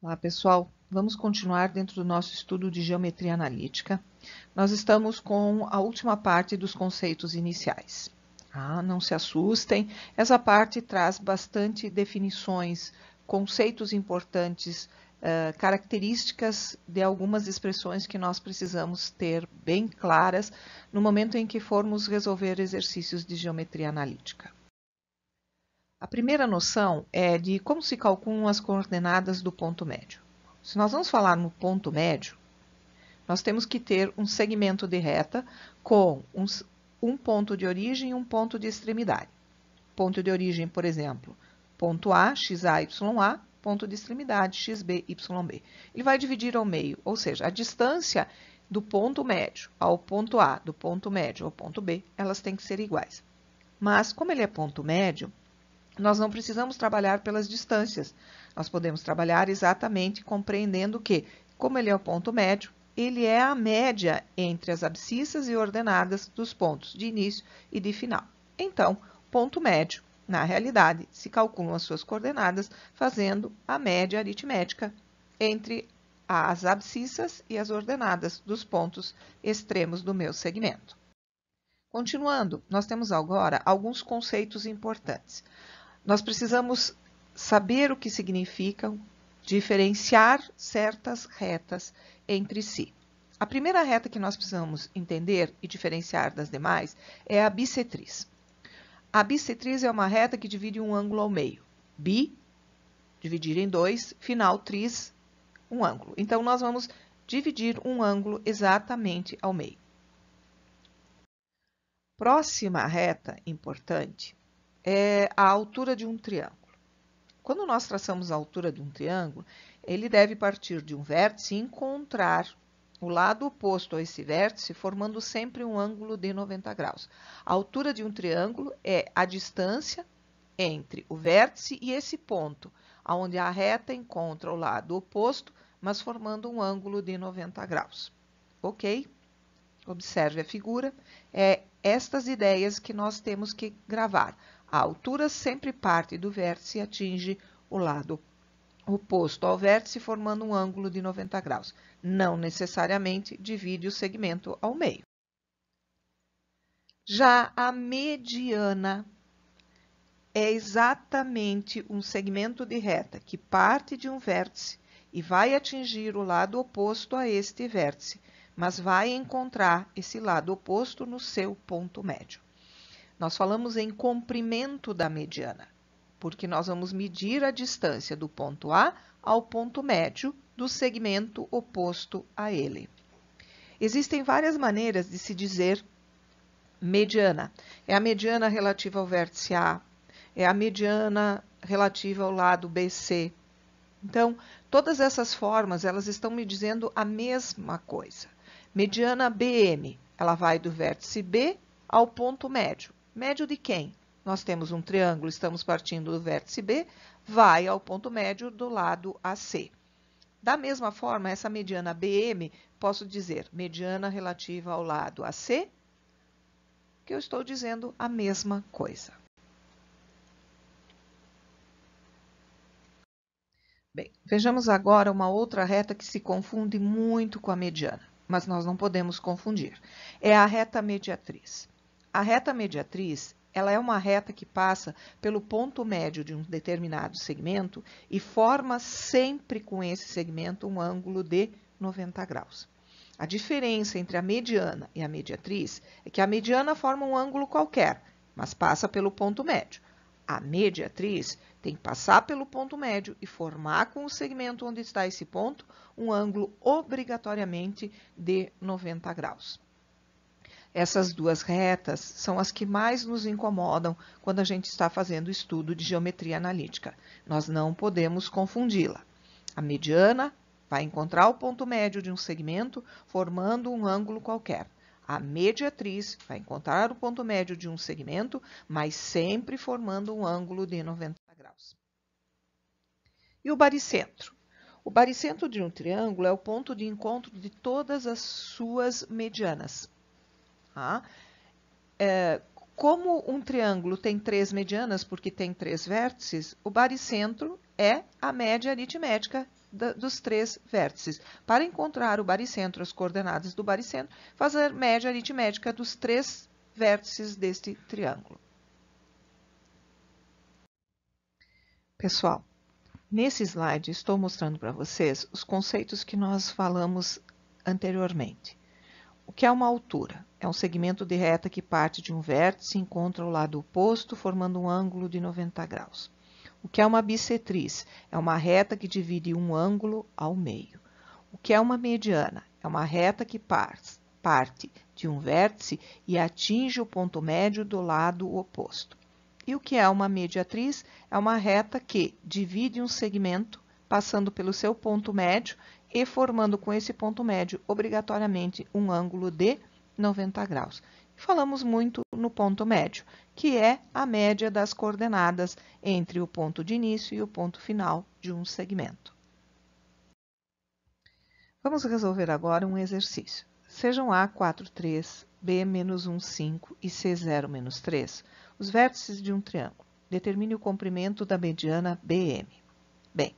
Olá, pessoal. Vamos continuar dentro do nosso estudo de geometria analítica. Nós estamos com a última parte dos conceitos iniciais. Não se assustem, essa parte traz bastante definições, conceitos importantes, características de algumas expressões que nós precisamos ter bem claras no momento em que formos resolver exercícios de geometria analítica. A primeira noção é de como se calculam as coordenadas do ponto médio. Se nós vamos falar no ponto médio, nós temos que ter um segmento de reta com um ponto de origem e um ponto de extremidade. Ponto de origem, por exemplo, ponto A, XA, YA, ponto de extremidade, XB, YB. Ele vai dividir ao meio, ou seja, a distância do ponto médio ao ponto A, do ponto médio ao ponto B, elas têm que ser iguais. Mas, como ele é ponto médio, nós não precisamos trabalhar pelas distâncias. Nós podemos trabalhar exatamente compreendendo que, como ele é o ponto médio, ele é a média entre as abscissas e ordenadas dos pontos de início e de final. Então, ponto médio, na realidade, se calculam as suas coordenadas fazendo a média aritmética entre as abscissas e as ordenadas dos pontos extremos do meu segmento. Continuando, nós temos agora alguns conceitos importantes. Nós precisamos saber o que significam diferenciar certas retas entre si. A primeira reta que nós precisamos entender e diferenciar das demais é a bissetriz. A bissetriz é uma reta que divide um ângulo ao meio. Bi, dividir em dois, final, tris, um ângulo. Então, nós vamos dividir um ângulo exatamente ao meio. Próxima reta importante é a altura de um triângulo. Quando nós traçamos a altura de um triângulo, ele deve partir de um vértice e encontrar o lado oposto a esse vértice, formando sempre um ângulo de 90 graus. A altura de um triângulo é a distância entre o vértice e esse ponto, onde a reta encontra o lado oposto, mas formando um ângulo de 90 graus. Ok? Observe a figura. É estas ideias que nós temos que gravar. A altura sempre parte do vértice e atinge o lado oposto ao vértice, formando um ângulo de 90 graus. Não necessariamente divide o segmento ao meio. Já a mediana é exatamente um segmento de reta que parte de um vértice e vai atingir o lado oposto a este vértice, mas vai encontrar esse lado oposto no seu ponto médio. Nós falamos em comprimento da mediana, porque nós vamos medir a distância do ponto A ao ponto médio do segmento oposto a ele. Existem várias maneiras de se dizer mediana. É a mediana relativa ao vértice A, é a mediana relativa ao lado BC. Então, todas essas formas, elas estão me dizendo a mesma coisa. Mediana BM, ela vai do vértice B ao ponto médio. Médio de quem? Nós temos um triângulo, estamos partindo do vértice B, vai ao ponto médio do lado AC. Da mesma forma, essa mediana BM, posso dizer mediana relativa ao lado AC, que eu estou dizendo a mesma coisa. Bem, vejamos agora uma outra reta que se confunde muito com a mediana, mas nós não podemos confundir. É a reta mediatriz. A reta mediatriz, ela é uma reta que passa pelo ponto médio de um determinado segmento e forma sempre com esse segmento um ângulo de 90 graus. A diferença entre a mediana e a mediatriz é que a mediana forma um ângulo qualquer, mas passa pelo ponto médio. A mediatriz tem que passar pelo ponto médio e formar com o segmento onde está esse ponto um ângulo obrigatoriamente de 90 graus. Essas duas retas são as que mais nos incomodam quando a gente está fazendo estudo de geometria analítica. Nós não podemos confundi-la. A mediana vai encontrar o ponto médio de um segmento formando um ângulo qualquer. A mediatriz vai encontrar o ponto médio de um segmento, mas sempre formando um ângulo de 90 graus. E o baricentro? O baricentro de um triângulo é o ponto de encontro de todas as suas medianas. Como um triângulo tem 3 medianas, porque tem 3 vértices, o baricentro é a média aritmética dos 3 vértices. Para encontrar o baricentro, as coordenadas do baricentro, fazer média aritmética dos 3 vértices deste triângulo. Pessoal, nesse slide estou mostrando para vocês os conceitos que nós falamos anteriormente. O que é uma altura? É um segmento de reta que parte de um vértice e encontra o lado oposto, formando um ângulo de 90 graus. O que é uma bissetriz? É uma reta que divide um ângulo ao meio. O que é uma mediana? É uma reta que parte de um vértice e atinge o ponto médio do lado oposto. E o que é uma mediatriz? É uma reta que divide um segmento, passando pelo seu ponto médio e formando com esse ponto médio, obrigatoriamente, um ângulo de 90 graus. Falamos muito no ponto médio, que é a média das coordenadas entre o ponto de início e o ponto final de um segmento. Vamos resolver agora um exercício. Sejam A 4, 3, B menos 1, 5 e C 0, menos 3 os vértices de um triângulo. Determine o comprimento da mediana BM. Bem,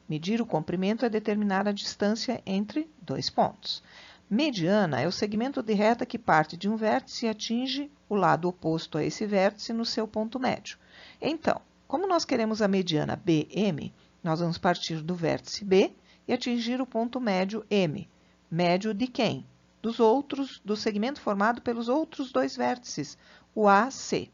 medir o comprimento é determinar a distância entre dois pontos. Mediana é o segmento de reta que parte de um vértice e atinge o lado oposto a esse vértice no seu ponto médio. Então, como nós queremos a mediana BM, nós vamos partir do vértice B e atingir o ponto médio M. Médio de quem? Do segmento formado pelos outros dois vértices, o AC.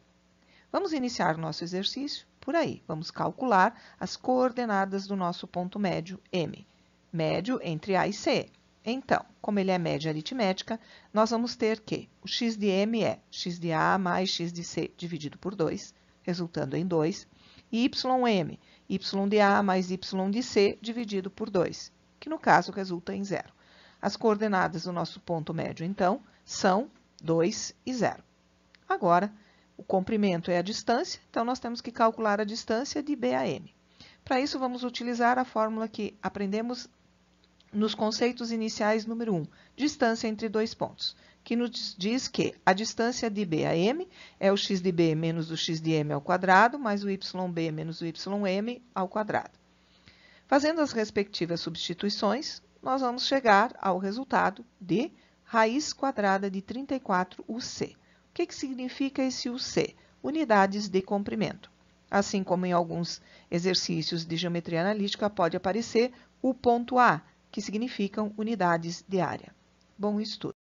Vamos iniciar nosso exercício por aí. Vamos calcular as coordenadas do nosso ponto médio M. Médio entre A e C. Então, como ele é média aritmética, nós vamos ter que o x de M é x de A mais x de C dividido por 2, resultando em 2. E YM, y de A mais y de C dividido por 2, que no caso resulta em 0. As coordenadas do nosso ponto médio, então, são 2 e 0. Agora, o comprimento é a distância, então nós temos que calcular a distância de B a M. Para isso, vamos utilizar a fórmula que aprendemos nos conceitos iniciais número 1, distância entre dois pontos, que nos diz que a distância de B a M é o x de B menos o x de M ao quadrado, mais o YB menos o YM ao quadrado. Fazendo as respectivas substituições, nós vamos chegar ao resultado de raiz quadrada de 34 UC. O que significa esse UC? Unidades de comprimento. Assim como em alguns exercícios de geometria analítica pode aparecer o ponto A, que significam unidades de área. Bom estudo!